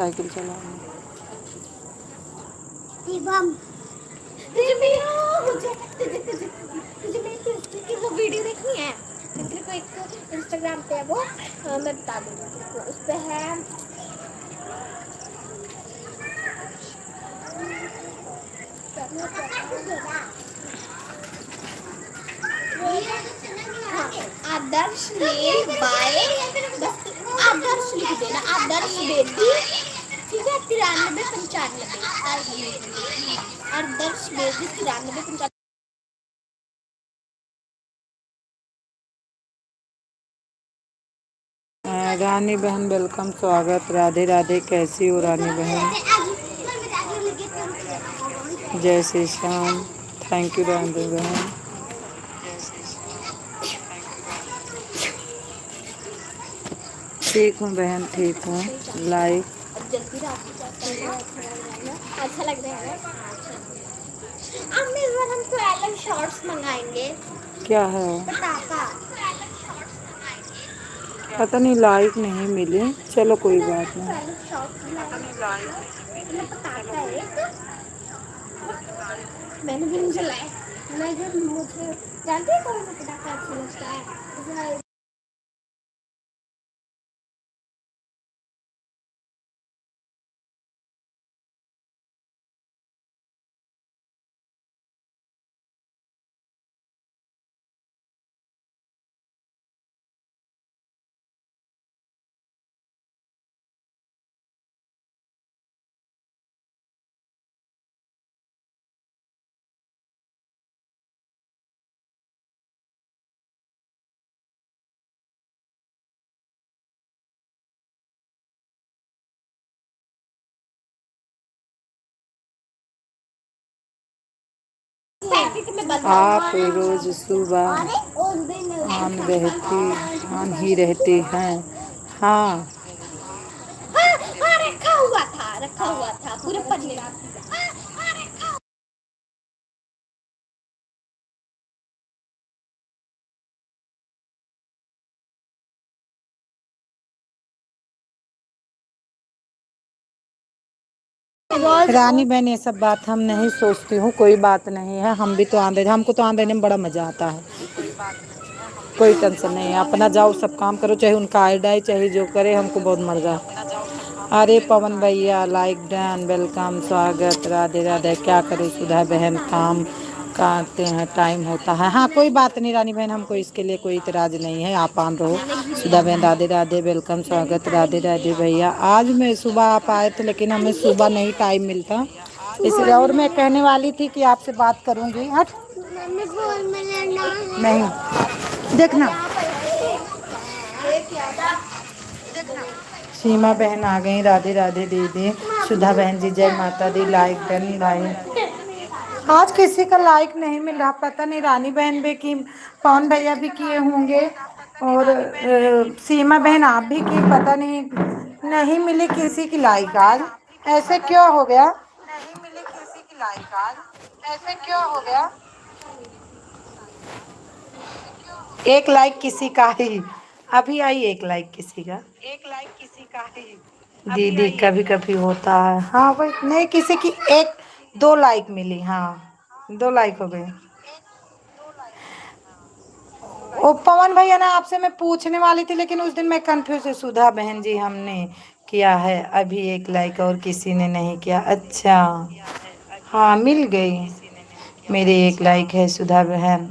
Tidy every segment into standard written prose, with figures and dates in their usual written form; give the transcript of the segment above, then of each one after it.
Cycle चलाने। शिवम, तुझे मेरी दोस्ती की वो वीडियो देखनी है। तेरे को एक इंस्टाग्राम पे है वो, मैं बता दूंगी तेरे को। उस पे है आदर्श नेल बाय आदर्श लिख देना, आदर्श बेबी। ठीक है, 93 95 आदर्श बेबी 93 95। रानी बहन वेलकम, स्वागत। राधे राधे। कैसी हो रानी बहन? जय श्री श्याम। थैंक यू रानी बहन। ठीक हूँ बहन, ठीक हूँ। लाइक जल्दी रात को अच्छा लग रहा है ना। अब इस बार हम कोएलन शॉर्ट्स मंगाएंगे। क्या है? पटाखा। पता नहीं, लाइक नहीं मिले। चलो कोई बात नहीं। कोएलन शॉर्ट्स मतलब पटाखा है। मैंने भी नहीं चलाया। मैं जब मुझे जानते हैं कौन सा पटाखा अच्छा लगता है? आप रोज सुबह ऑन ही रहती हैं? हाँ। हाँ हाँ, रखा हुआ था पूरे पन्ने। रानी बहन, ये सब बात हम नहीं सोचती हूँ। कोई बात नहीं है। हम भी तो आंधे, हमको तो आंधे में बड़ा मजा आता है। कोई टेंशन नहीं है। अपना जाओ, सब काम करो, चाहे उनका आइडिया चाहे जो करे, हमको बहुत मजा। अरे पवन भैया, लाइक डन, वेलकम, स्वागत। राधे राधे। क्या करें सुधा बहन, काम करते हैं, टाइम होता है। हाँ कोई बात नहीं रानी बहन, हमको इसके लिए कोई इतराज नहीं है। आप आन रहो। सुधा बहन राधे राधे, वेलकम, स्वागत। राधे राधे भैया। आज मैं सुबह आप आए थे, लेकिन हमें सुबह नहीं टाइम मिलता, इसलिए। और मैं कहने वाली थी कि आपसे बात करूंगी। हट नहीं देखना। सीमा बहन आ गई। राधे राधे दीदी। सुधा बहन जी, जय माता दी। Like done, like. आज किसी का लाइक नहीं मिल रहा, पता नहीं। रानी बहन भी की, पवन भैया भी किए होंगे, और सीमा बहन आप भी की, पता नहीं। नहीं मिली किसी की लाइक आज। ऐसे क्यों हो गया? नहीं मिली किसी की लाइक आज। ऐसे क्यों हो गया? एक लाइक किसी का ही अभी आई, एक लाइक किसी का, एक लाइक किसी का ही। दीदी कभी कभी होता है। हाँ भाई, नहीं किसी की एक दो लाइक मिली। हाँ 2 लाइक हो गए। ओ पवन भैया ना, आपसे मैं पूछने वाली थी, लेकिन उस दिन मैं कंफ्यूज है। सुधा बहन जी, हमने किया है अभी 1 लाइक, और किसी ने नहीं किया। अच्छा, हाँ मिल गई। मेरी 1 लाइक है सुधा बहन।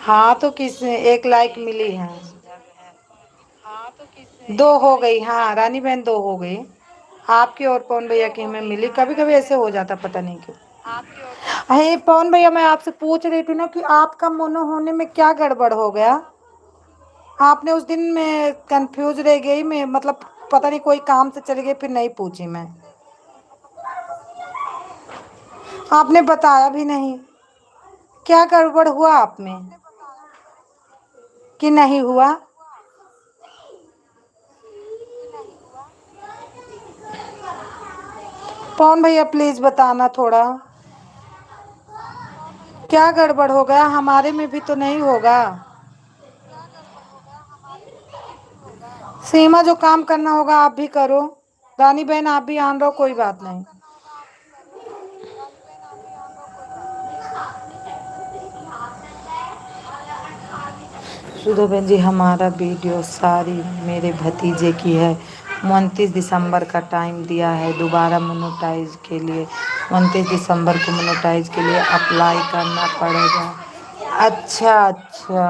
हाँ तो किस 1 लाइक मिली है? 2 हो गई। हाँ रानी बहन 2 हो गई। आपकी और पवन भैया की हमें मिली। कभी कभी ऐसे हो जाता, पता नहीं क्यों। अरे पवन भैया, मैं आपसे पूछ रही थी ना कि आपका मोनो होने में क्या गड़बड़ हो गया? आपने उस दिन में कंफ्यूज रह गई, मैं मतलब पता नहीं कोई काम से चली गई, फिर नहीं पूछी मैं। आपने बताया भी नहीं। क्या गड़बड़ हुआ आप में कि नहीं हुआ? पवन भैया प्लीज बताना थोड़ा, क्या गड़बड़ हो गया? हमारे में भी तो नहीं होगा। सीमा, जो काम करना होगा आप भी करो। रानी बहन आप भी आन रहो, कोई बात नहीं। सुधो बहन जी, हमारा वीडियो सारी मेरे भतीजे की है। 29 दिसंबर का टाइम दिया है दोबारा मोनेटाइज के लिए। 29 दिसंबर को मोनेटाइज के लिए अप्लाई करना पड़ेगा। अच्छा अच्छा,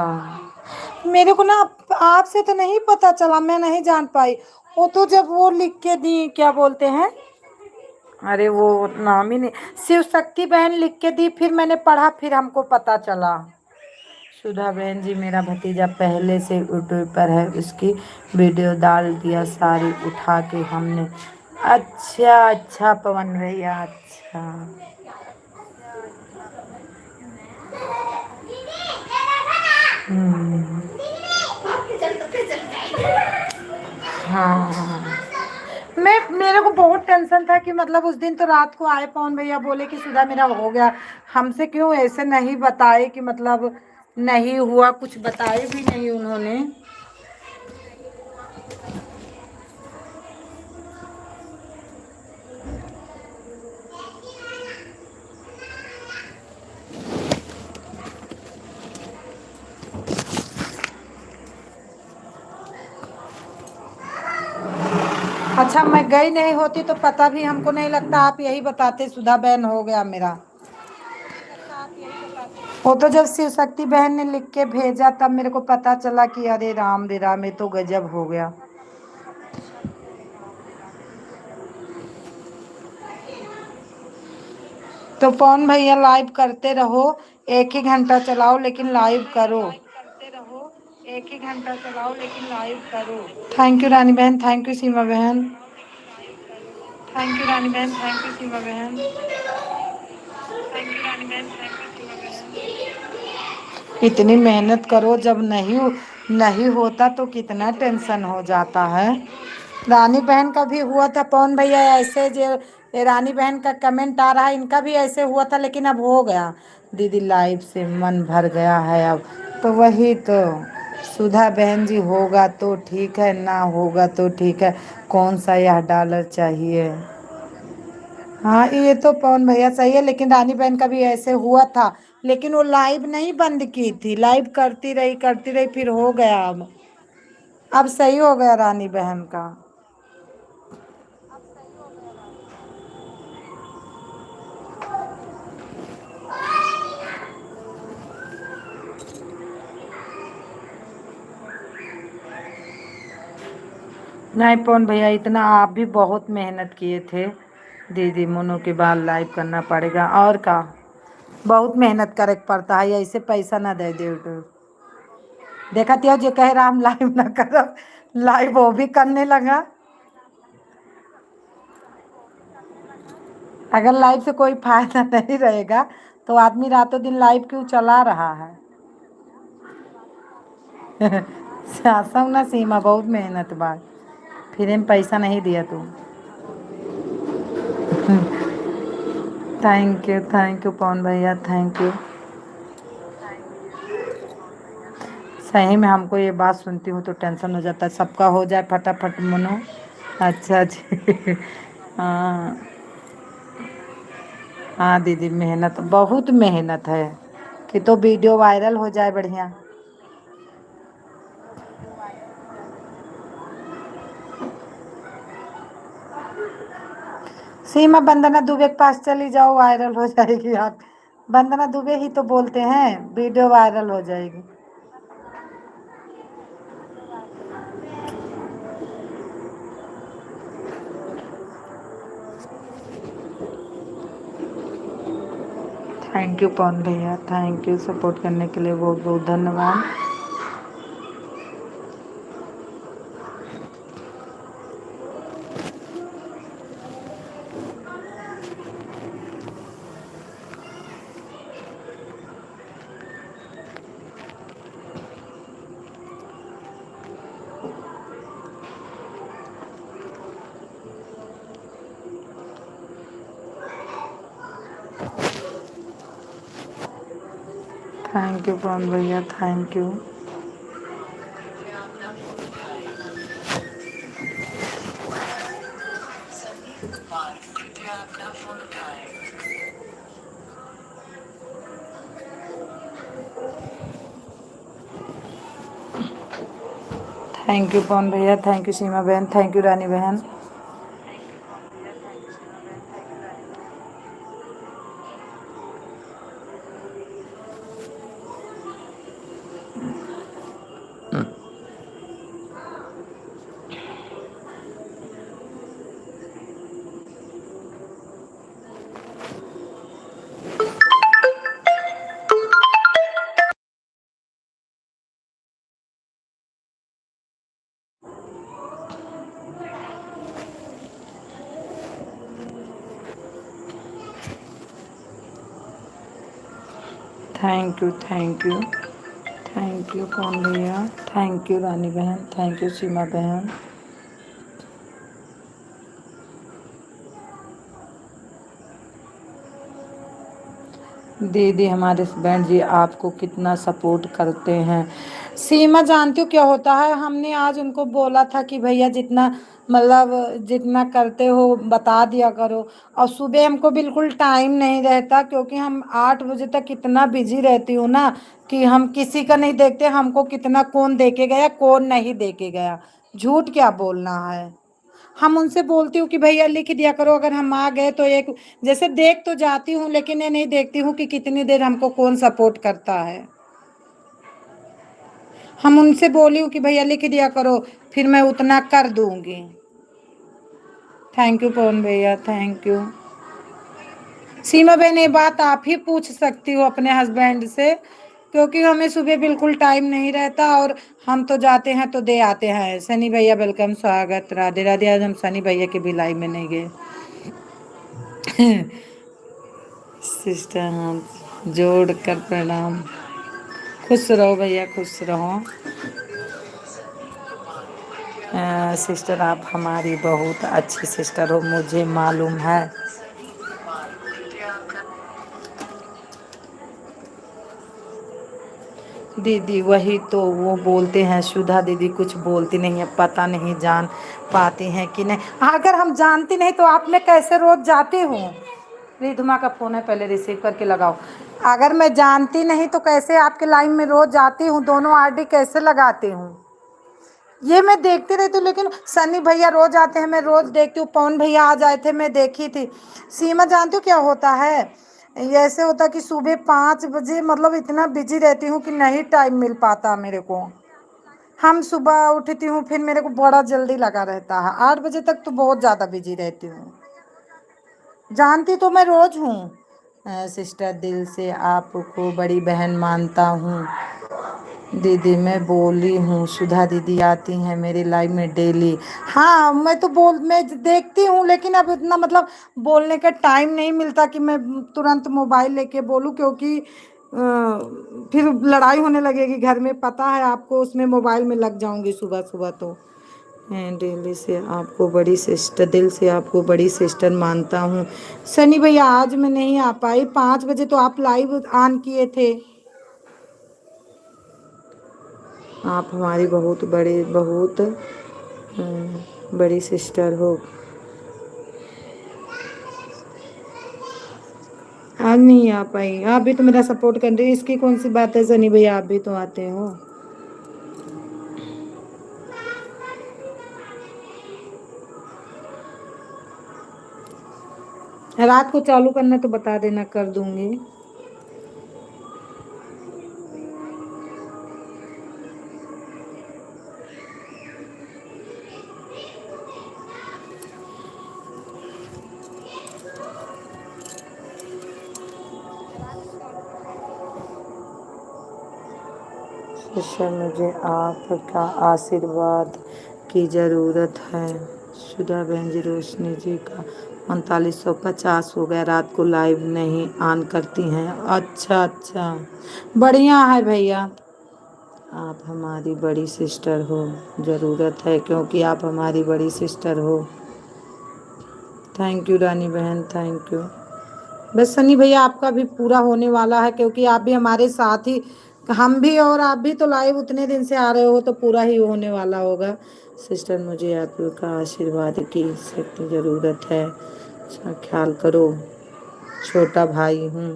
मेरे को ना आपसे तो नहीं पता चला, मैं नहीं जान पाई। वो तो जब वो लिख के दी, क्या बोलते हैं, अरे वो नाम ही नहीं, शिव शक्ति बहन लिख के दी, फिर मैंने पढ़ा, फिर हमको पता चला। सुधा बहन जी, मेरा भतीजा पहले से यूट्यूब पर है, उसकी वीडियो डाल दिया सारी उठा के हमने। अच्छा अच्छा पवन भैया, अच्छा। हम्म, हाँ। मेरे को बहुत टेंशन था कि मतलब उस दिन तो रात को आए पवन भैया, बोले कि सुधा मेरा हो गया। हमसे क्यों ऐसे नहीं बताए कि मतलब नहीं हुआ, कुछ बताए भी नहीं उन्होंने। अच्छा, मैं गई नहीं होती तो पता भी हमको नहीं लगता, आप यही बताते सुधा बहन हो गया मेरा। वो तो जब शिव शक्ति बहन ने लिख के भेजा तब मेरे को पता चला कि अरे राम रे राम, ये तो गजब हो गया। तो पवन भैया लाइव करते रहो, 1 ही घंटा चलाओ लेकिन लाइव करो। एक ही घंटा चलाओ लेकिन लाइव करो। थैंक यू रानी बहन, थैंक यू सीमा बहन, थैंक यू रानी बहन, थैंक यू सीमा बहन, थैंक यू रानी बहन, थैंक यू सीमा बहन। इतनी मेहनत करो, जब नहीं होता तो कितना टेंशन हो जाता है। रानी बहन का भी हुआ था पवन भैया ऐसे, जो ये रानी बहन का कमेंट आ रहा है, इनका भी ऐसे हुआ था, लेकिन अब हो गया। दीदी लाइव से मन भर गया है अब। तो वही तो, सुधा बहन जी होगा तो ठीक है, ना होगा तो ठीक है, कौन सा यह डॉलर चाहिए। हाँ ये तो पवन भैया सही है, लेकिन रानी बहन का भी ऐसे हुआ था, लेकिन वो लाइव नहीं बंद की थी, लाइव करती रही, फिर हो गया। अब सही हो गया रानी बहन का। नहीं पवन भैया, इतना आप भी बहुत मेहनत किए थे। दीदी मोनू के बाल लाइव करना पड़ेगा और का, बहुत मेहनत करे पड़ता है, ऐसे पैसा ना दे दे तो। देखा थियो जो कह रहा हम लाइव ना करब, लाइव वो भी करने लगा। अगर लाइव से कोई फायदा नहीं रहेगा तो आदमी रातों दिन लाइव क्यों चला रहा है। सासम ना सीमा, बहुत मेहनत बा, फिर हम पैसा नहीं दिया तू। थैंक यू पवन भैया, थैंक यू। सही में हमको ये बात सुनती हूँ तो टेंशन हो जाता है, सबका हो जाए फटाफट मनो। अच्छा जी। हाँ हाँ दीदी, मेहनत बहुत मेहनत है कि तो वीडियो वायरल हो जाए बढ़िया। सीमा, वंदना दुबे के पास चली जाओ, वायरल हो जाएगी आप। वंदना दुबे ही तो बोलते हैं वीडियो वायरल हो जाएगी। थैंक यू पवन भैया, थैंक यू सपोर्ट करने के लिए बहुत बहुत धन्यवाद। थैंक यू पवन भैया, thank you. Thank you Pavan भैया, थैंक यू सीमा बहन, थैंक यू रानी बहन। Thank you, thank you, thank you Pavan भैया, थैंक यू रानी बहन, थैंक यू सीमा बहन। दीदी हमारे हस्बैंड जी आपको कितना सपोर्ट करते हैं। सीमा जानती हो क्या होता है, हमने आज उनको बोला था कि भैया जितना मतलब जितना करते हो बता दिया करो। और सुबह हमको बिल्कुल टाइम नहीं रहता क्योंकि हम 8 बजे तक इतना बिजी रहती हूँ ना कि हम किसी का नहीं देखते, हमको कितना कौन देके गया कौन नहीं देके गया। झूठ क्या बोलना है। हम उनसे बोलती हूँ कि भैया लिख दिया करो, अगर हम आ गए तो एक जैसे देख तो जाती हूँ लेकिन ये नहीं देखती हूँ कि कितनी देर हमको कौन सपोर्ट करता है। हम उनसे बोली हूँ कि भैया लिख दिया करो, फिर मैं उतना कर दूंगी। थैंक यू पवन भैया, थैंक यू। सीमा बहन ये बात आप ही पूछ सकती हो अपने हस्बैंड से क्योंकि हमें सुबह बिल्कुल टाइम नहीं रहता और हम तो जाते हैं तो दे आते हैं। सनी भैया वेलकम, स्वागत, राधे राधे। आज हम सनी भैया के भी लाइव में नहीं गए। सिस्टर हाथ जोड़ कर प्रणाम। खुश रहो भैया, खुश रहो। सिस्टर आप हमारी बहुत अच्छी सिस्टर हो, मुझे मालूम है। दीदी वही तो वो बोलते हैं, सुधा दीदी कुछ बोलती नहीं है, पता नहीं जान पाती हैं कि नहीं। अगर हम जानती नहीं तो आप में कैसे रोज जाती हूँ। रिधुमा का फोन है, पहले रिसीव करके लगाओ। अगर मैं जानती नहीं तो कैसे आपके लाइन में रोज जाती हूँ, दोनों आरडी कैसे लगाती हूँ। ये मैं देखती रहती हूँ लेकिन सनी भैया रोज आते हैं, मैं रोज देखती हूँ। पवन भैया आज आए थे, मैं देखी थी। सीमा जानती हूँ क्या होता है, ये ऐसे होता कि सुबह 5 बजे मतलब इतना बिजी रहती हूँ कि नहीं टाइम मिल पाता मेरे को। हम सुबह उठती हूँ फिर मेरे को बड़ा जल्दी लगा रहता है, 8 बजे तक तो बहुत ज़्यादा बिजी रहती हूँ। जानती तो मैं रोज हूँ। सिस्टर दिल से आपको बड़ी बहन मानता हूँ। दीदी मैं बोली हूँ, सुधा दीदी आती हैं मेरी लाइफ में डेली। हाँ मैं देखती हूँ लेकिन अब इतना मतलब बोलने का टाइम नहीं मिलता कि मैं तुरंत मोबाइल लेके बोलूँ क्योंकि फिर लड़ाई होने लगेगी घर में, पता है आपको, उसमें मोबाइल में लग जाऊंगी सुबह सुबह तो। मैं दिल्ली से आपको बड़ी सिस्टर, दिल से आपको बड़ी सिस्टर मानता हूँ। सनी भैया आज मैं नहीं आ पाई, 5 बजे तो आप लाइव ऑन किए थे। आप हमारी बहुत बड़ी सिस्टर हो। आज नहीं आ पाई, आप भी तो मेरा सपोर्ट कर रही हो, इसकी कौन सी बात है सनी भैया, आप भी तो आते हो। रात को चालू करना तो बता देना, कर दूंगी। सिस्टर मुझे आपका आशीर्वाद की ज़रूरत है। सुधा बहन जी, रोशनी जी का 3950 हो गया, रात को लाइव नहीं ऑन करती हैं। अच्छा अच्छा, बढ़िया है भैया। आप हमारी बड़ी सिस्टर हो, ज़रूरत है क्योंकि आप हमारी बड़ी सिस्टर हो। थैंक यू रानी बहन, थैंक यू। बस सनी भैया आपका भी पूरा होने वाला है क्योंकि आप भी हमारे साथ ही, हम भी और आप भी तो लाइव उतने दिन से आ रहे हो तो पूरा ही होने वाला होगा। सिस्टर मुझे आपका आशीर्वाद की सख्त ज़रूरत है। अच्छा ख्याल करो, छोटा भाई हूँ।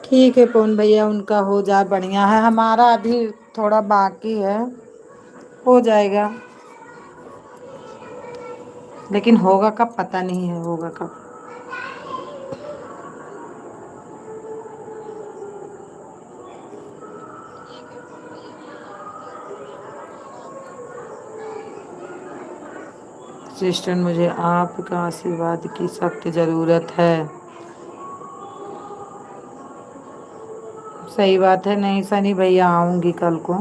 ठीक है पवन भैया, उनका हो जाए बढ़िया है, हमारा अभी थोड़ा बाकी है, हो जाएगा। लेकिन होगा कब पता नहीं है, होगा कब। सिस्टर मुझे आपका आशीर्वाद की सख्त ज़रूरत है। सही बात है, नहीं सनी भैया आऊँगी कल को।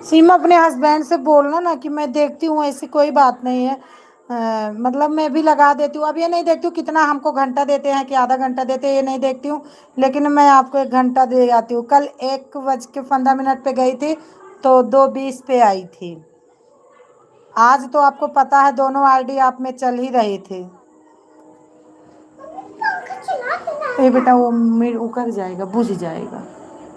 सीमा अपने हस्बैंड से बोलना ना कि मैं देखती हूँ, ऐसी कोई बात नहीं है। मतलब मैं भी लगा देती हूँ, अब ये नहीं देखती हूँ कितना हमको घंटा देते हैं कि आधा घंटा देते हैं, ये नहीं देखती हूँ। लेकिन मैं आपको 1 घंटा दे जाती हूँ। कल 1:15 पे गई थी तो 2:20 पे आई थी। आज तो आपको पता है दोनों आईडी आप में चल ही रही थी। पंखा चला देना ये बेटा वो उकर जाएगा, बुझ जाएगा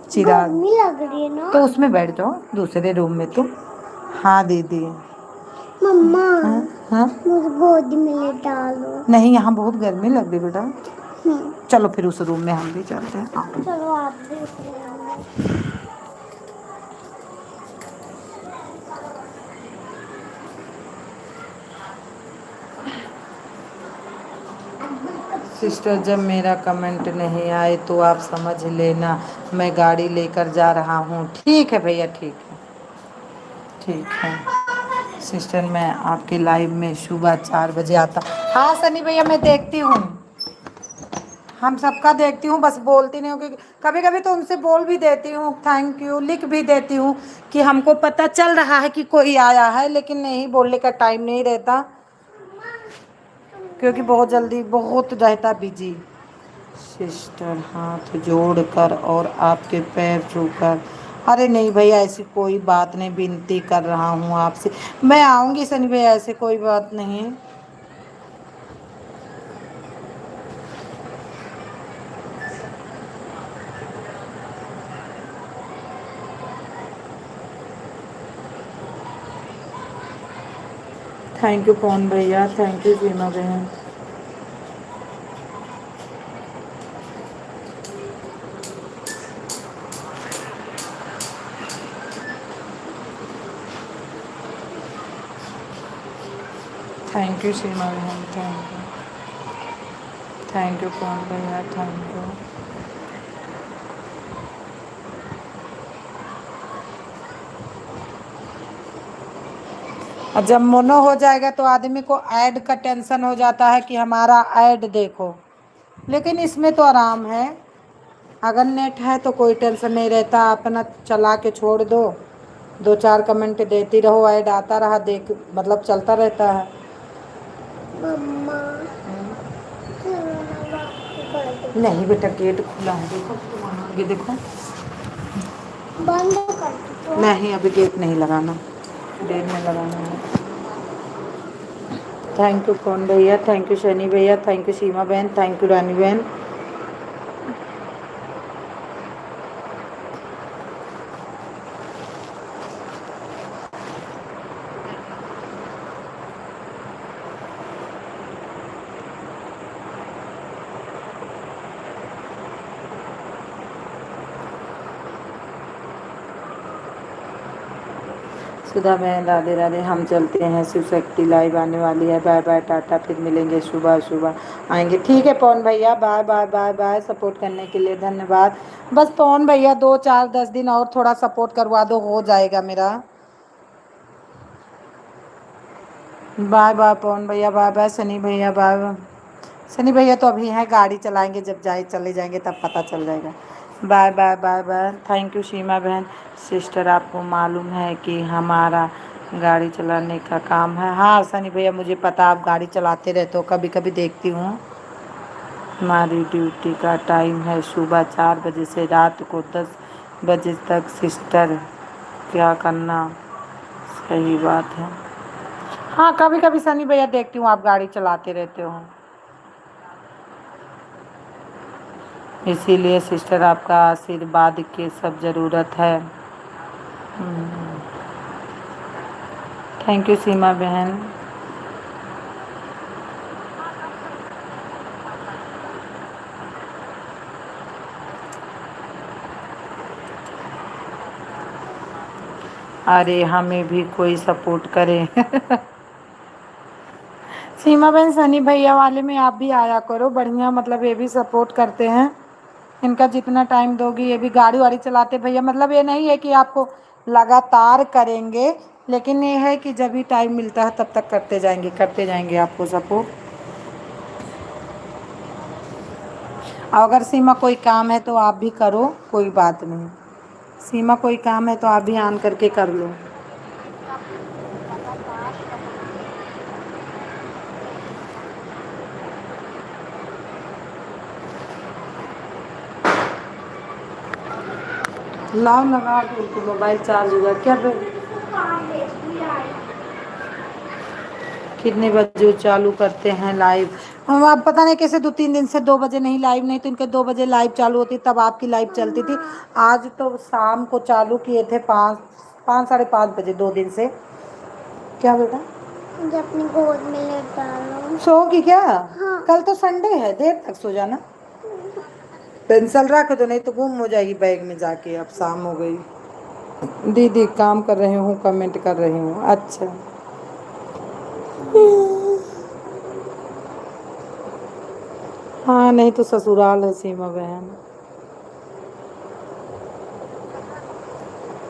चिराग। गर्मी लग रही है ना। तो उसमें बैठ जाओ दूसरे रूम में तुम। हाँ दीदी। मम्मा हाँ हाँ। मुझे गोदी में लेटा लो। नहीं, यहाँ बहुत गर्मी लग रही बेटा। हम्म, चलो फिर उस रूम में हम भी चलते हैं। आओ। चलो आप भी उसमें आओ। सिस्टर जब मेरा कमेंट नहीं आए तो आप समझ लेना मैं गाड़ी लेकर जा रहा हूँ। ठीक है भैया, ठीक है, ठीक है। सिस्टर मैं आपके लाइव में सुबह 4 बजे आता। हाँ सनी भैया मैं देखती हूँ, हम सबका देखती हूँ, बस बोलती नहीं हूँ क्योंकि कभी कभी तो उनसे बोल भी देती हूँ थैंक यू, लिख भी देती हूँ कि हमको पता चल रहा है कि कोई आया है, लेकिन नहीं, बोलने का टाइम नहीं रहता क्योंकि बहुत जल्दी बहुत रहता बिजी। सिस्टर हाथ जोड़कर और आपके पैर छूकर। अरे नहीं भैया ऐसी कोई बात नहीं, विनती कर रहा हूँ आपसे, मैं आऊँगी सनी भैया, ऐसे कोई बात नहीं है। थैंक यू पवन भैया, थैंक यू सीमा बहन। थैंक यू सीमा बहन, थैंक यू पवन भैया, थैंक यू। और जब मोनो हो जाएगा तो आदमी को ऐड का टेंशन हो जाता है कि हमारा ऐड देखो, लेकिन इसमें तो आराम है, अगर नेट है तो कोई टेंशन नहीं रहता, अपना चला के छोड़ दो, 2-4 कमेंट देती रहो, ऐड आता रहा, देख मतलब चलता रहता है। मम्मा चलो ना बात कर दो। नहीं बेटा गेट खुला है, देखो वहाँ आगे देखो। बंद कर दो। नहीं अभी गेट नहीं लगाना, देर में लगाना है। थैंक यू कौन भैया, थैंक यू शनि भैया, थैंक यू सीमा बहन, थैंक यू रानी बहन। सुधा बहन राधे राधे, हम चलते हैं, शिव शक्ति लाइव आने वाली है, बाय बाय टाटा, फिर मिलेंगे सुबह सुबह आएंगे। ठीक है पवन भैया, bye bye bye bye, support करने के लिए धन्यवाद। बस पवन भैया 2-4-10 दिन और थोड़ा सपोर्ट करवा दो, हो जाएगा मेरा। बाय बाय पवन भैया, बाय बाय सनी भैया, बाय बाय। सनी भैया तो अभी हैं, गाड़ी चलाएंगे, जब जाए चले जाएंगे तब पता चल जाएगा। Bye bye bye bye, thank you Seema बहन। सिस्टर आपको मालूम है कि हमारा गाड़ी चलाने का काम है। हाँ सनी भैया मुझे पता, आप गाड़ी चलाते रहते हो, कभी कभी देखती हूँ। हमारी ड्यूटी का टाइम है सुबह 4 बजे से रात को 10 बजे तक। सिस्टर क्या करना सही बात है। हाँ कभी कभी सनी भैया देखती हूँ आप गाड़ी चलाते रहते हो। इसीलिए सिस्टर आपका आशीर्वाद की सब ज़रूरत है। थैंक यू सीमा बहन। अरे हमें भी कोई सपोर्ट करे। सीमा बहन सनी भैया वाले में आप भी आया करो, बढ़िया मतलब ये भी सपोर्ट करते हैं। इनका जितना टाइम दोगी, ये भी गाड़ी वाड़ी चलाते भैया, मतलब ये नहीं है कि आपको लगातार करेंगे, लेकिन ये है कि जब भी टाइम मिलता है तब तक करते जाएंगे आपको सपोर्ट। अगर सीमा कोई काम है तो आप भी करो, कोई बात नहीं। सीमा कोई काम है तो आप भी ऑन करके कर लो। लाओ लगा दो तो मोबाइल चार्ज होगा क्या कितने बजे चालू करते हैं लाइव? हम अब पता नहीं कैसे 2-3 दिन से 2 बजे नहीं लाइव, नहीं तो इनके 2 बजे लाइव चालू होती तब आपकी लाइव चलती थी। आज तो शाम को चालू किए थे 5-5:30 बजे 2 दिन से। क्या बेटा? मुझे अपनी गोद में लेटा लो। सोओगी क्या? हाँ। कल तो संडे है, देर तक सो जाना। पेंसिल रख दो नहीं तो गुम हो जाएगी बैग में जाके। अब शाम हो गई। दीदी काम कर रही हूँ, कमेंट कर रही हूँ। अच्छा हाँ, नहीं तो ससुराल है सीमा बहन।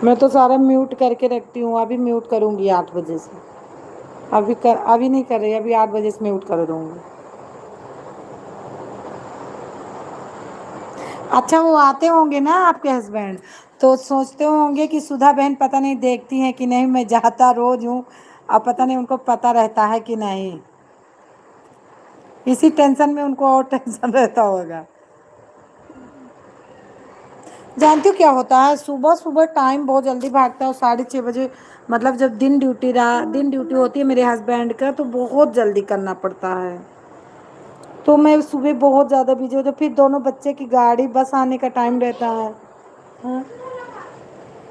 मैं तो सारा म्यूट करके रखती हूँ, अभी म्यूट करूँगी 8 बजे से। अभी नहीं कर रही, अभी 8 बजे से म्यूट कर दूँगी। अच्छा वो आते होंगे ना आपके हस्बैंड, तो सोचते होंगे कि सुधा बहन पता नहीं देखती हैं कि नहीं, मैं जाता रोज हूँ। अब पता नहीं उनको पता रहता है कि नहीं, इसी टेंशन में उनको और टेंशन रहता होगा। जानती हो क्या होता है, सुबह सुबह टाइम बहुत जल्दी भागता है और 6:30 बजे, मतलब जब दिन ड्यूटी होती है मेरे हस्बैंड का, तो बहुत जल्दी करना पड़ता है। तो मैं सुबह बहुत ज़्यादा बिजी होती हूँ, फिर दोनों बच्चे की गाड़ी बस आने का टाइम रहता है। हाँ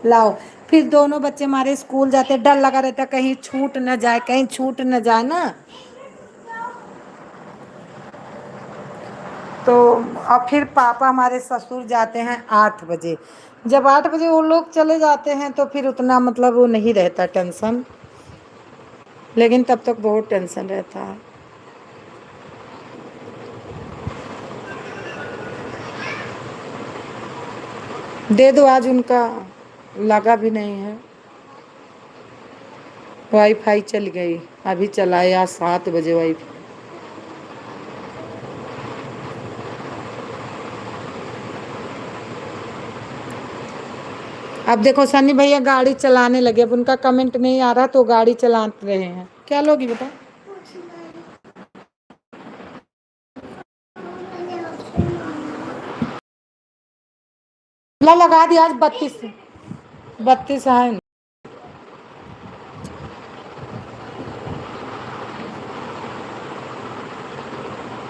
लाओ, फिर दोनों बच्चे हमारे स्कूल जाते, डर लगा रहता कहीं छूट न जाए, कहीं छूट न जाए ना। तो और फिर पापा हमारे ससुर जाते हैं 8 बजे। जब 8 बजे वो लोग चले जाते हैं तो फिर उतना मतलब वो नहीं रहता टेंशन, लेकिन तब तक बहुत टेंशन रहता है। दे दो, आज उनका लगा भी नहीं है। वाईफाई चल गई, अभी चलाया 7 बजे वाईफाई। अब देखो सनी भैया गाड़ी चलाने लगे, अब उनका कमेंट नहीं आ रहा तो गाड़ी चला रहे हैं। क्या लोगी बेटा? लगा दिया आज 32 है।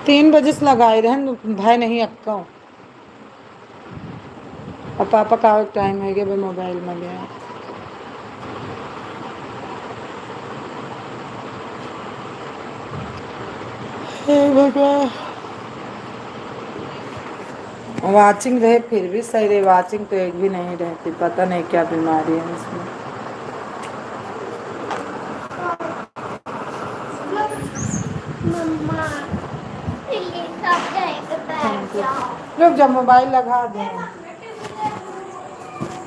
3 बजे से लगाए रहे भाई, नहीं अक्का। और पापा का टाइम है कि भाई मोबाइल में गया। वाचिंग रहे फिर भी सही रहे, वाचिंग तो एक भी नहीं रहती, पता नहीं क्या बीमारी है इसमें। मम्मा प्लीज आप जाएगा बैठ जाओ। रुक जा, मोबाइल लगा दे,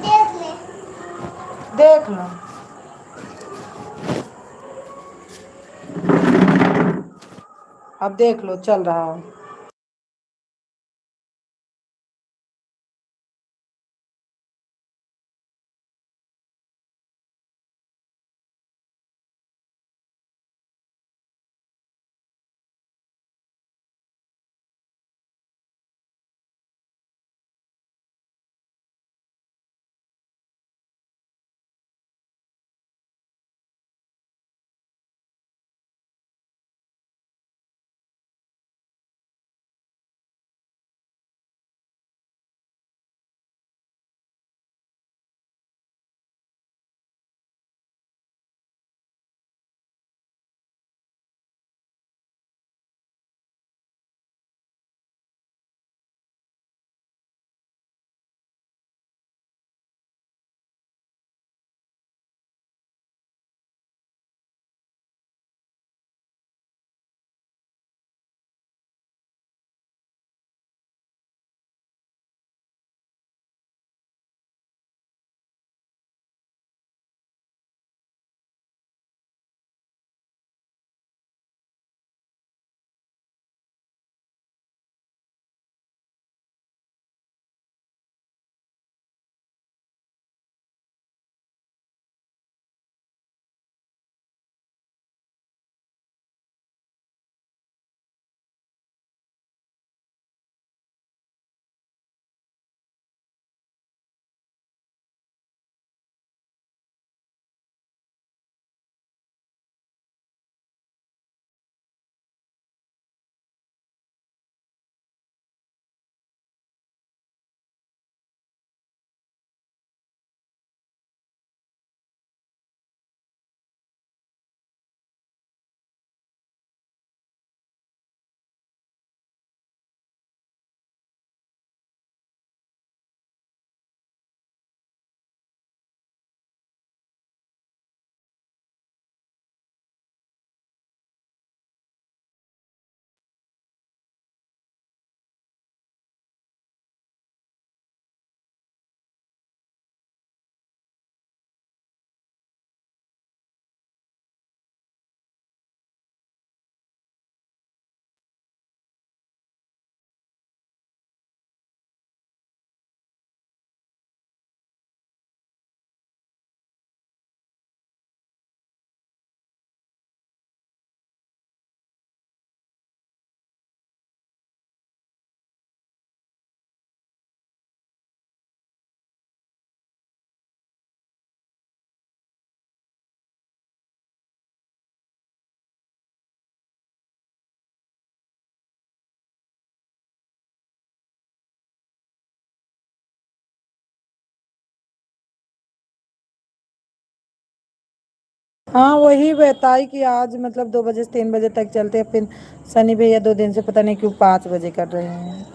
देख ले। देख लो। अब देख लो चल रहा हो। हाँ वही बताई कि आज मतलब 2 बजे से 3 बजे तक चलते हैं, फिर सनी भैया 2 दिन से पता नहीं क्यों 5 बजे कर रहे हैं।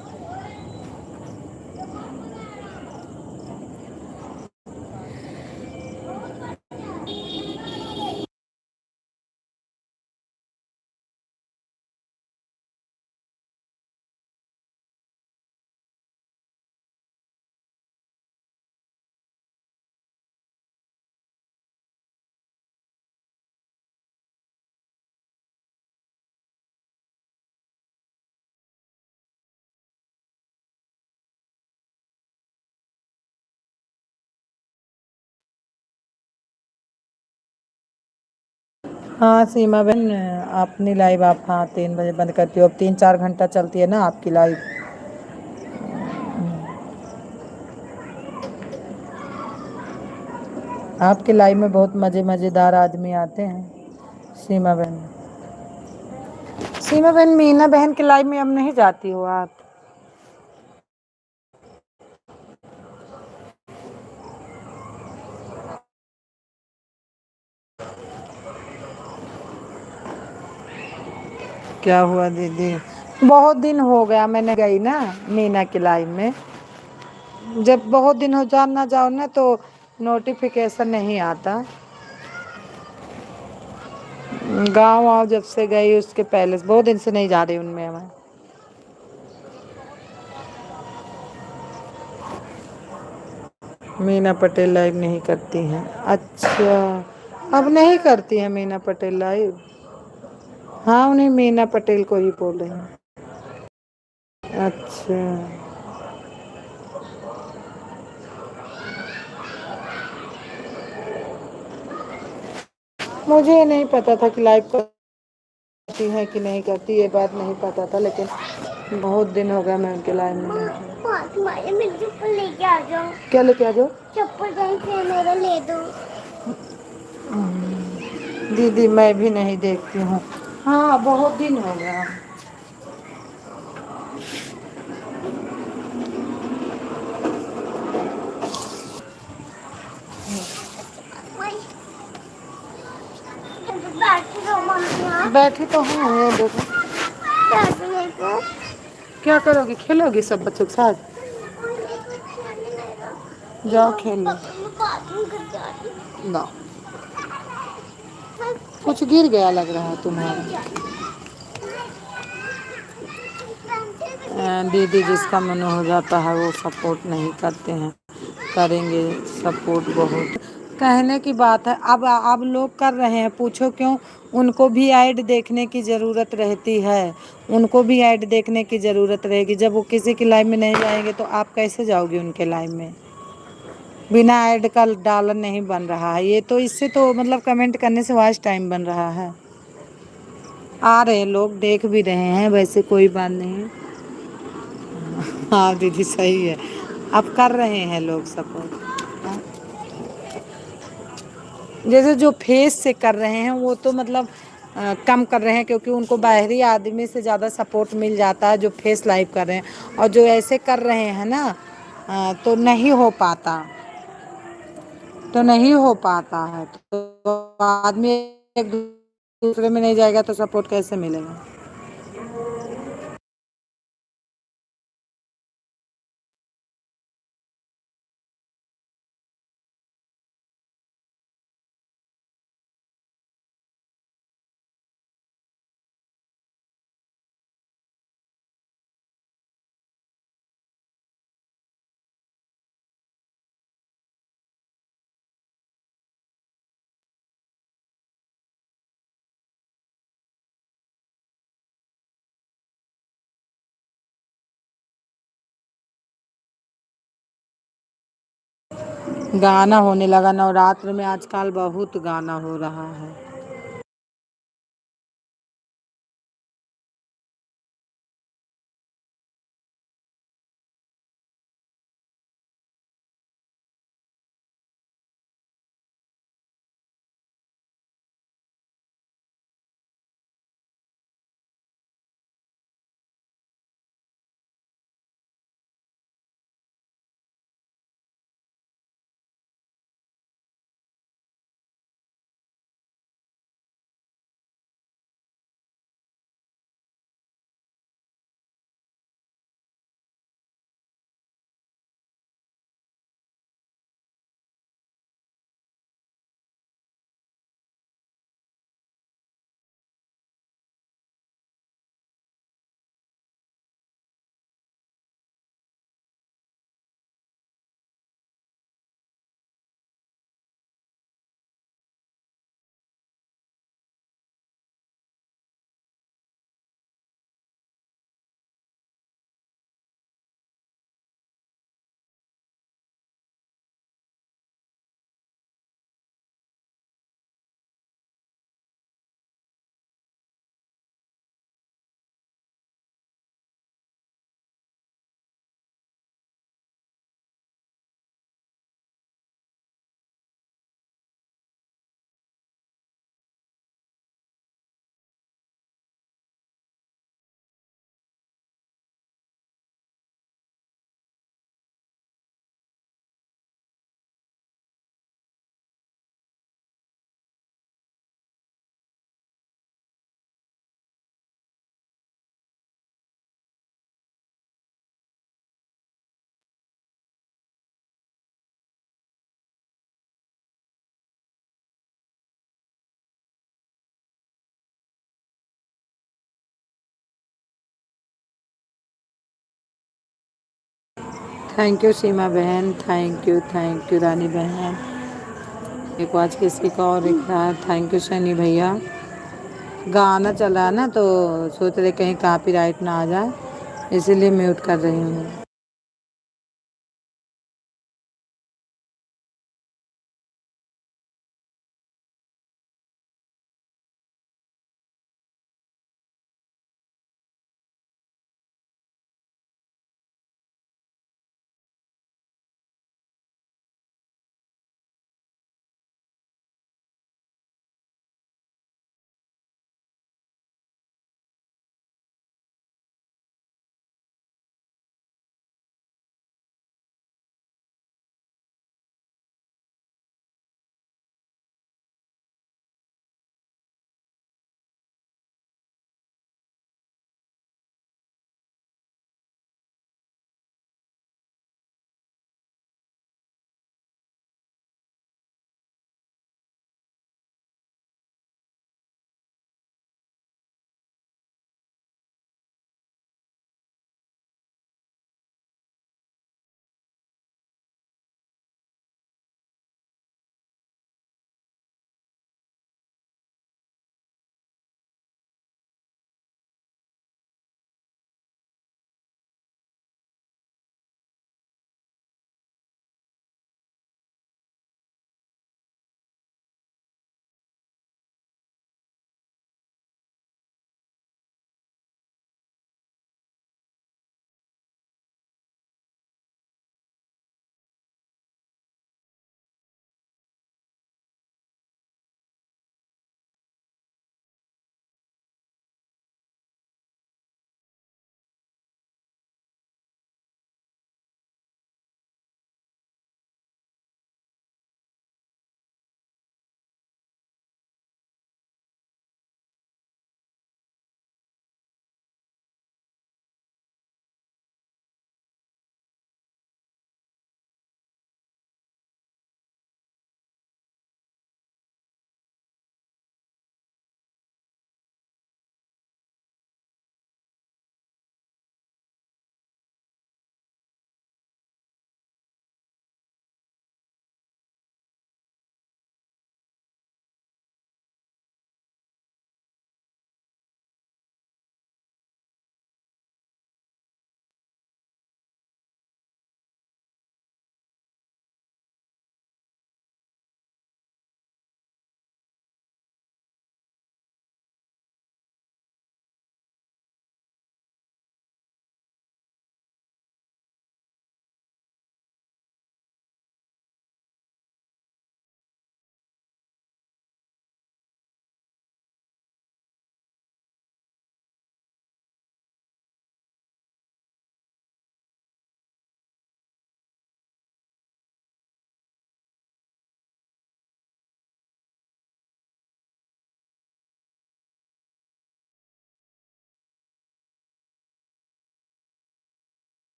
हाँ सीमा बहन, अपनी लाइव आप हाँ 3 बजे बंद करती हो, अब 3-4 घंटा चलती है ना आपकी लाइव। आपके लाइव में बहुत मज़ेदार आदमी आते हैं सीमा बहन। सीमा बहन, मीना बहन के लाइव में अब नहीं जाती हो आप? क्या हुआ दीदी? बहुत दिन हो गया मैंने गई ना मीना की लाइव में। जब बहुत दिन हो जान ना जाओ ना तो नोटिफिकेशन नहीं आता। गांव वाँव जब से गई उसके पहले से बहुत दिन से नहीं जा रही उनमें मैं। मीना पटेल लाइव नहीं करती हैं? अच्छा, अब नहीं करती हैं मीना पटेल लाइव? हाँ उन्हें मीना पटेल को ही बोल रही हैं। अच्छा, मुझे नहीं पता था कि लाइव करती है कि नहीं करती, ये बात नहीं पता था, लेकिन बहुत दिन हो गया मैं उनके लाइव में नहीं थी। तुम्हारे मेरी चप्पल लेके आ जाओ। क्या लेके आ जाओ? चप्पल कहीं से मेरा ले दो। दीदी मैं भी नहीं देखती हूँ। हाँ बहुत दिन हो गया। बैठी रहो मम्मी। बैठी तो हूँ, ये देखो। बैठो देखो। क्या करोगी, खेलोगी सब बच्चों के साथ? जाओ खेल लो। मैं बाथरूम कर जा रही हूँ। ना, कुछ गिर गया लग रहा है तुम्हारा। दीदी जिसका मन हो जाता है वो सपोर्ट नहीं करते हैं, करेंगे सपोर्ट बहुत। कहने की बात है, अब लोग कर रहे हैं, पूछो क्यों? उनको भी ऐड देखने की ज़रूरत रहती है, उनको भी ऐड देखने की ज़रूरत रहेगी। जब वो किसी की लाइव में नहीं जाएंगे तो आप कैसे जाओगे उनके लाइव में? बिना ऐड का डॉलर नहीं बन रहा है, ये तो इससे तो मतलब कमेंट करने से वॉच टाइम बन रहा है। आ रहे हैं लोग, देख भी रहे हैं, वैसे कोई बात नहीं। हाँ दीदी सही है, अब कर रहे हैं लोग सपोर्ट। जैसे जो फेस से कर रहे हैं वो तो मतलब कम कर रहे हैं, क्योंकि उनको बाहरी आदमी से ज़्यादा सपोर्ट मिल जाता है जो फेस लाइव कर रहे हैं। और जो ऐसे कर रहे हैं ना तो नहीं हो पाता, तो नहीं हो पाता है, तो आदमी एक दूसरे में नहीं जाएगा तो सपोर्ट कैसे मिलेगा? गाना होने लगा, नवरात्र में आजकल बहुत गाना हो रहा है। थैंक यू सीमा बहन, थैंक यू रानी बहन। देखो आज किसी का और लिख रहा है, थैंक यू शनि भैया। गाना चला है ना तो सोच रहे कहीं कॉपीराइट ना आ जाए, इसीलिए म्यूट कर रही हूँ।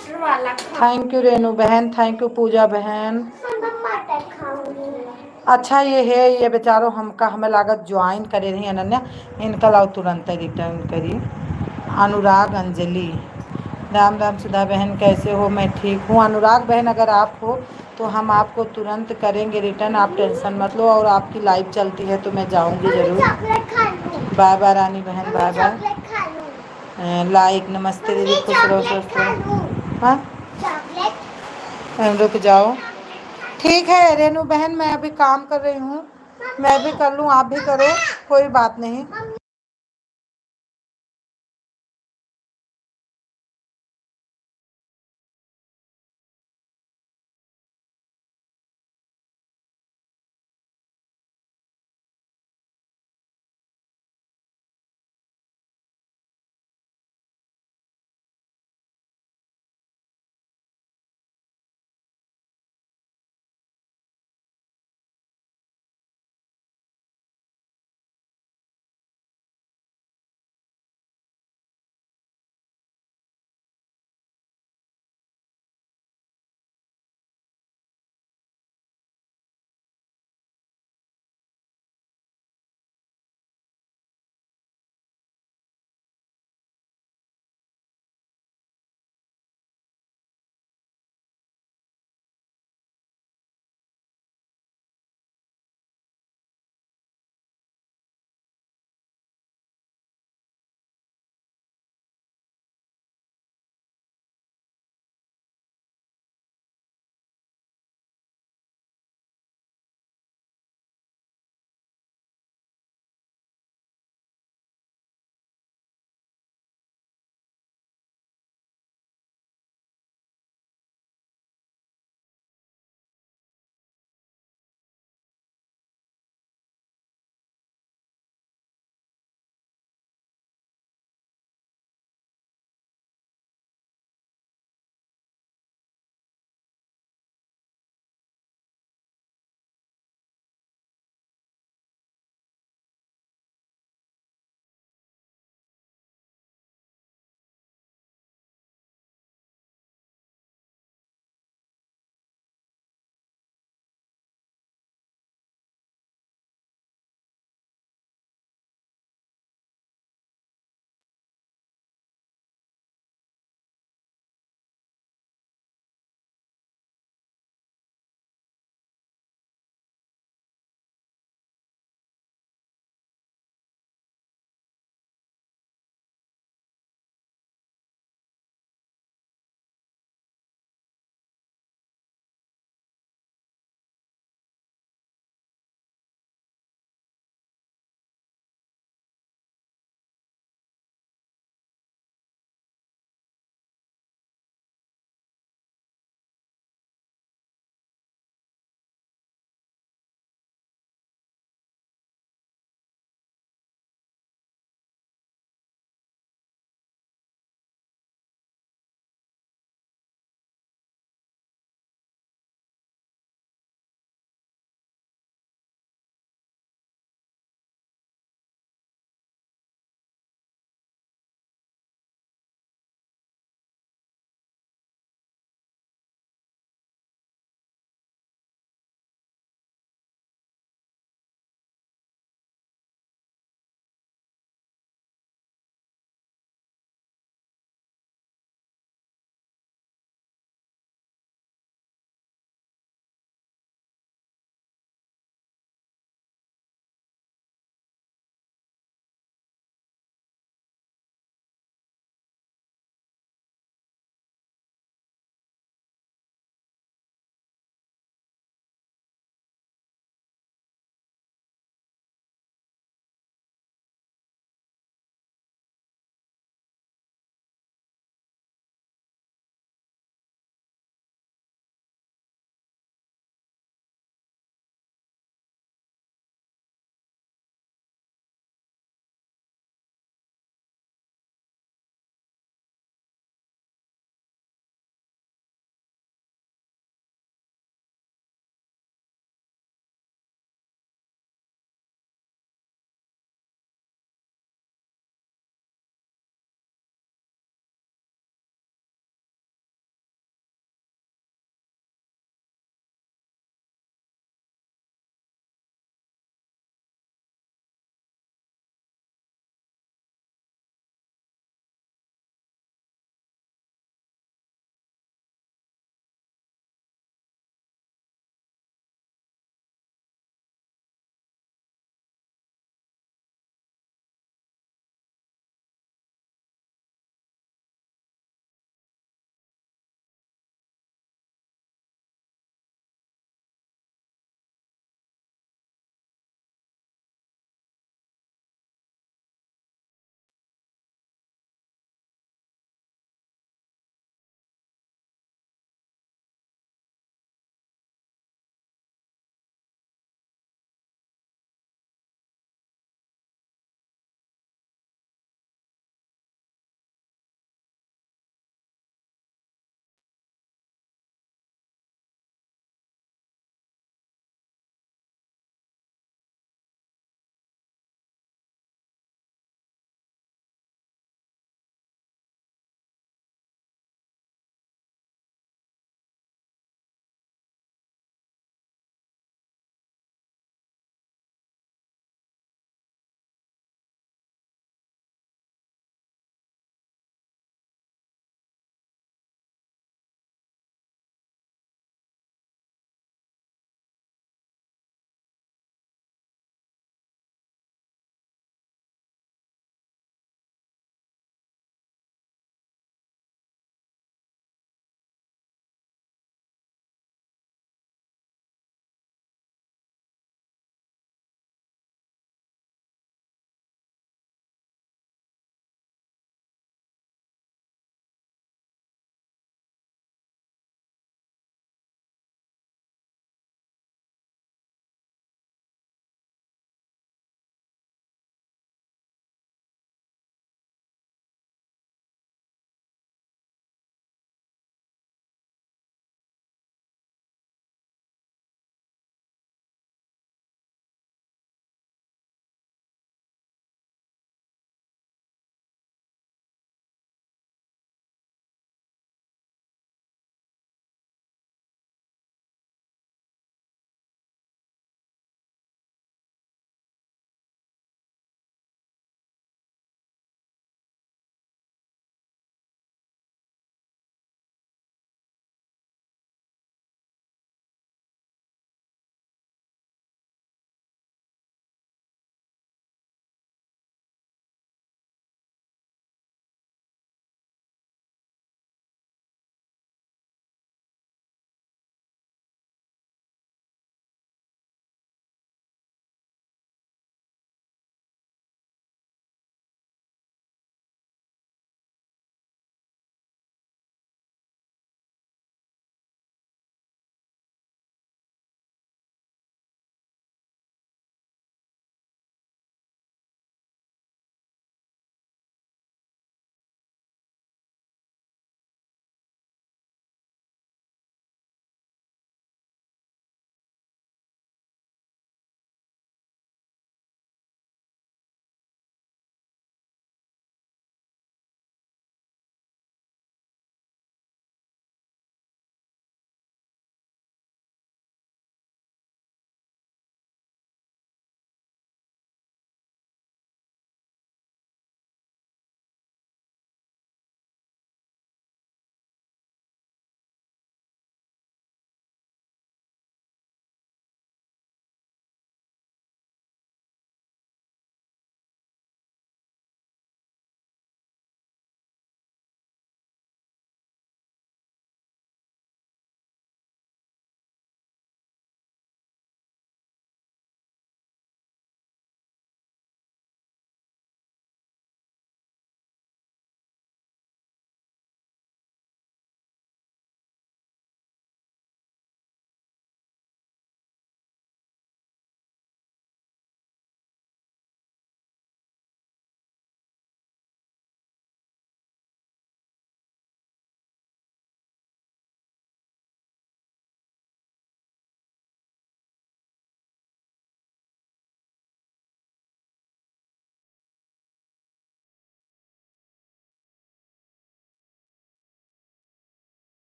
मटर वाला खाऊंगी। थैंक यू रेनू बहन, थैंक यू पूजा बहन। मैं मटर खाऊंगी। अच्छा ये है, ये बेचारो हमका हमें लागत ज्वाइन करे रही अनन्या, इनका लाओ तुरंत रिटर्न करी। अनुराग अंजलि, राम राम सुधा बहन कैसे हो? मैं ठीक हूँ। अनुराग बहन अगर आप हो तो हम आपको तुरंत करेंगे रिटर्न, आप टेंशन मत लो। और आपकी लाइव चलती है तो मैं जाऊँगी ज़रूर। चॉकलेट खा लूं। बाय बाय रानी बहन, बाय बाय। चॉकलेट खा लूं। लाइक नमस्ते दीदी, खुश रहो चॉकलेट स्वस्थ खा रहो। लूं। हाँ चॉकलेट। रुक जाओ। ठीक है रेनू बहन, मैं अभी काम कर रही हूँ, मैं भी कर लूँ, आप भी करो, कोई बात नहीं।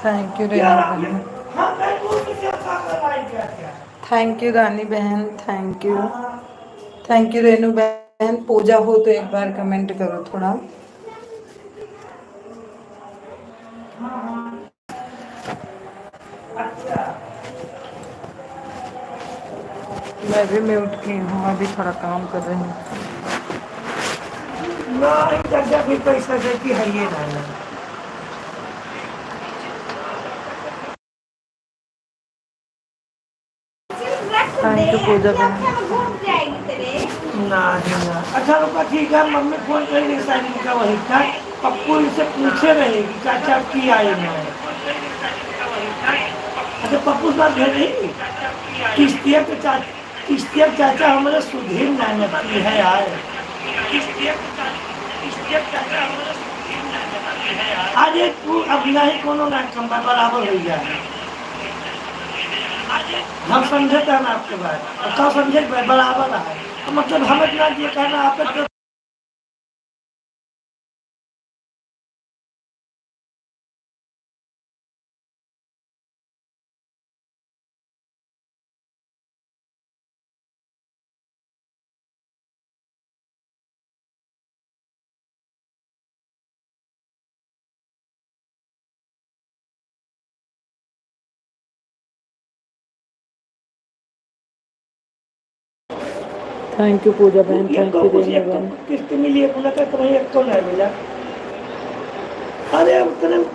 थैंक यू रेनू बहन। थैंक यू रानी बहन, thank you. Thank you Renu बहन। पूजा हो तो एक बार कमेंट करो थोड़ा। मैं भी म्यूट की हूँ, अभी थोड़ा काम कर रही हूँ। भी पैसा देती है ये ना। थैंक यू पूजा बहन। घूम जाएगी तेरे। ना जी ना। अच्छा रुका, ठीक है, मम्मी फोन करेंगे शायद इनका वही था। पप्पू इनसे पूछे रहेगी चाचा की आए ना। अच्छा पप्पू से बात भेजी किश्तिया के चाचा, किश्तिया के चाचा हमारे सुधीर नानक की है यार। अरे तू अब नहीं कोनो ना कम बराबर हो गया। हम समझे थे ना आपके बात, अब कब समझे बराबर है, तो मतलब हम इतना ये कहना आप थैंक यू पूजा बहन, थैंक यू रेनू बहन। किस्त मिली है पूजा का, तुम्हें एक तो नहीं मिला। अरे अब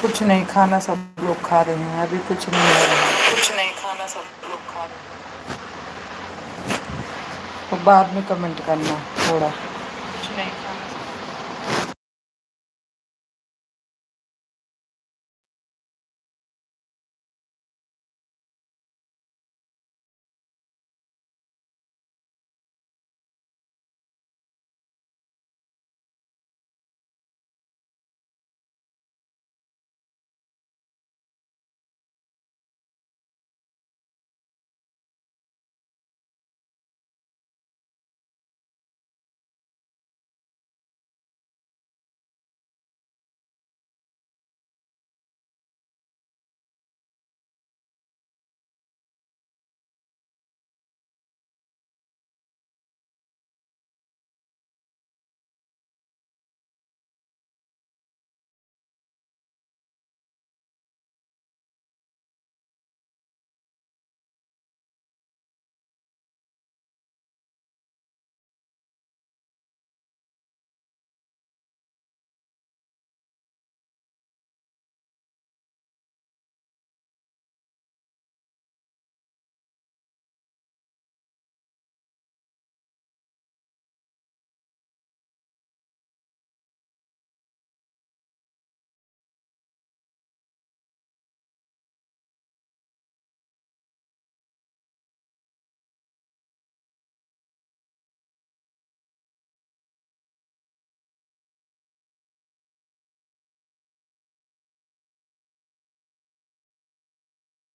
कुछ नहीं, खाना सब लोग खा रहे हैं, अभी कुछ नहीं हो रहा है। कुछ नहीं, खाना सब लोग खा रहे हैं। तो बाद में कमेंट करना थोड़ा।